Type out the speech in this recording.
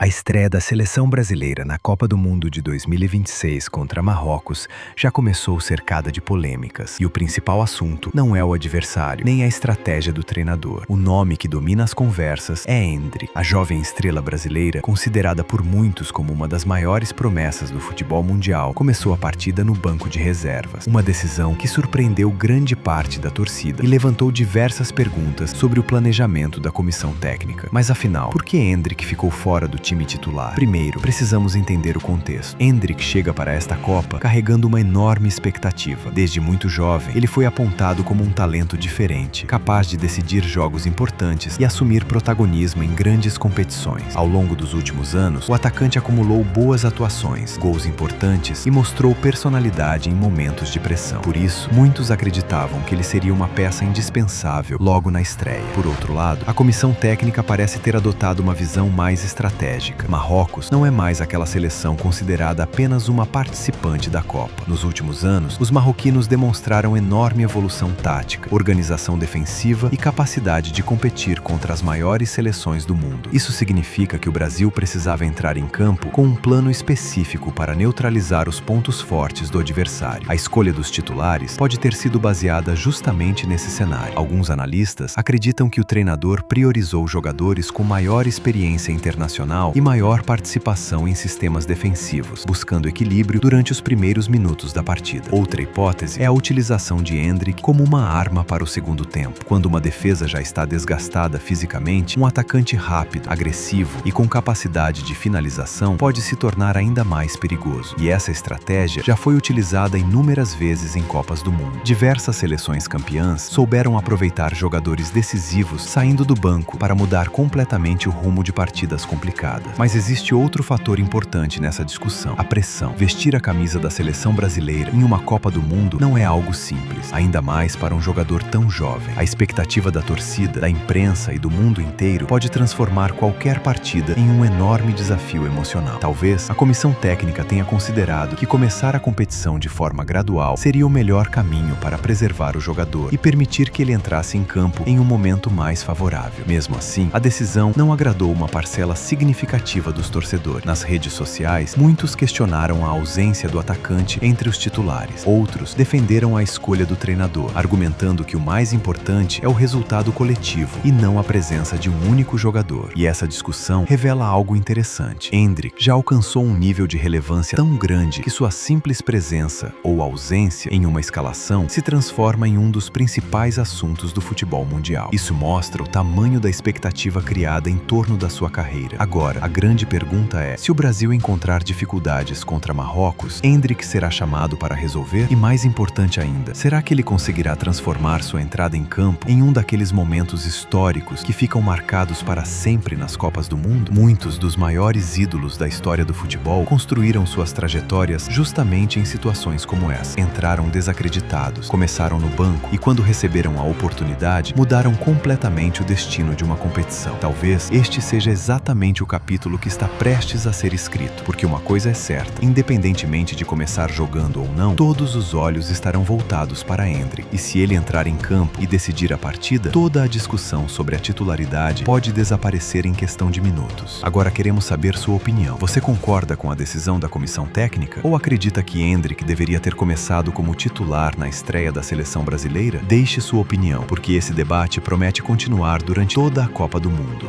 A estreia da seleção brasileira na Copa do Mundo de 2026 contra Marrocos já começou cercada de polêmicas. E o principal assunto não é o adversário, nem a estratégia do treinador. O nome que domina as conversas é Endrick, a jovem estrela brasileira, considerada por muitos como uma das maiores promessas do futebol mundial, começou a partida no banco de reservas. Uma decisão que surpreendeu grande parte da torcida e levantou diversas perguntas sobre o planejamento da comissão técnica. Mas afinal, por que Endrick ficou fora do time titular? Primeiro, precisamos entender o contexto. Endrick chega para esta Copa carregando uma enorme expectativa. Desde muito jovem, ele foi apontado como um talento diferente, capaz de decidir jogos importantes e assumir protagonismo em grandes competições. Ao longo dos últimos anos, o atacante acumulou boas atuações, gols importantes e mostrou personalidade em momentos de pressão. Por isso, muitos acreditavam que ele seria uma peça indispensável logo na estreia. Por outro lado, a comissão técnica parece ter adotado uma visão mais estratégica. Marrocos não é mais aquela seleção considerada apenas uma participante da Copa. Nos últimos anos, os marroquinos demonstraram enorme evolução tática, organização defensiva e capacidade de competir contra as maiores seleções do mundo. Isso significa que o Brasil precisava entrar em campo com um plano específico para neutralizar os pontos fortes do adversário. A escolha dos titulares pode ter sido baseada justamente nesse cenário. Alguns analistas acreditam que o treinador priorizou jogadores com maior experiência internacional e maior participação em sistemas defensivos, buscando equilíbrio durante os primeiros minutos da partida. Outra hipótese é a utilização de Endrick como uma arma para o segundo tempo. Quando uma defesa já está desgastada fisicamente, um atacante rápido, agressivo e com capacidade de finalização pode se tornar ainda mais perigoso. E essa estratégia já foi utilizada inúmeras vezes em Copas do Mundo. Diversas seleções campeãs souberam aproveitar jogadores decisivos saindo do banco para mudar completamente o rumo de partidas complicadas. Mas existe outro fator importante nessa discussão: a pressão. Vestir a camisa da seleção brasileira em uma Copa do Mundo não é algo simples, ainda mais para um jogador tão jovem. A expectativa da torcida, da imprensa e do mundo inteiro pode transformar qualquer partida em um enorme desafio emocional. Talvez a comissão técnica tenha considerado que começar a competição de forma gradual seria o melhor caminho para preservar o jogador e permitir que ele entrasse em campo em um momento mais favorável. Mesmo assim, a decisão não agradou uma parcela significativa dos torcedores. Nas redes sociais, muitos questionaram a ausência do atacante entre os titulares. Outros defenderam a escolha do treinador, argumentando que o mais importante é o resultado coletivo e não a presença de um único jogador. E essa discussão revela algo interessante. Endrick já alcançou um nível de relevância tão grande que sua simples presença ou ausência em uma escalação se transforma em um dos principais assuntos do futebol mundial. Isso mostra o tamanho da expectativa criada em torno da sua carreira. Agora, a grande pergunta é: se o Brasil encontrar dificuldades contra Marrocos, Endrick será chamado para resolver? E mais importante ainda, será que ele conseguirá transformar sua entrada em campo em um daqueles momentos históricos que ficam marcados para sempre nas Copas do Mundo? Muitos dos maiores ídolos da história do futebol construíram suas trajetórias justamente em situações como essa. Entraram desacreditados, começaram no banco e, quando receberam a oportunidade, mudaram completamente o destino de uma competição. Talvez este seja exatamente o capítulo que está prestes a ser escrito, porque uma coisa é certa: independentemente de começar jogando ou não, todos os olhos estarão voltados para Endrick. E se ele entrar em campo e decidir a partida, toda a discussão sobre a titularidade pode desaparecer em questão de minutos. Agora queremos saber sua opinião. Você concorda com a decisão da comissão técnica ou acredita que Endrick deveria ter começado como titular na estreia da seleção brasileira? Deixe sua opinião, porque esse debate promete continuar durante toda a Copa do Mundo.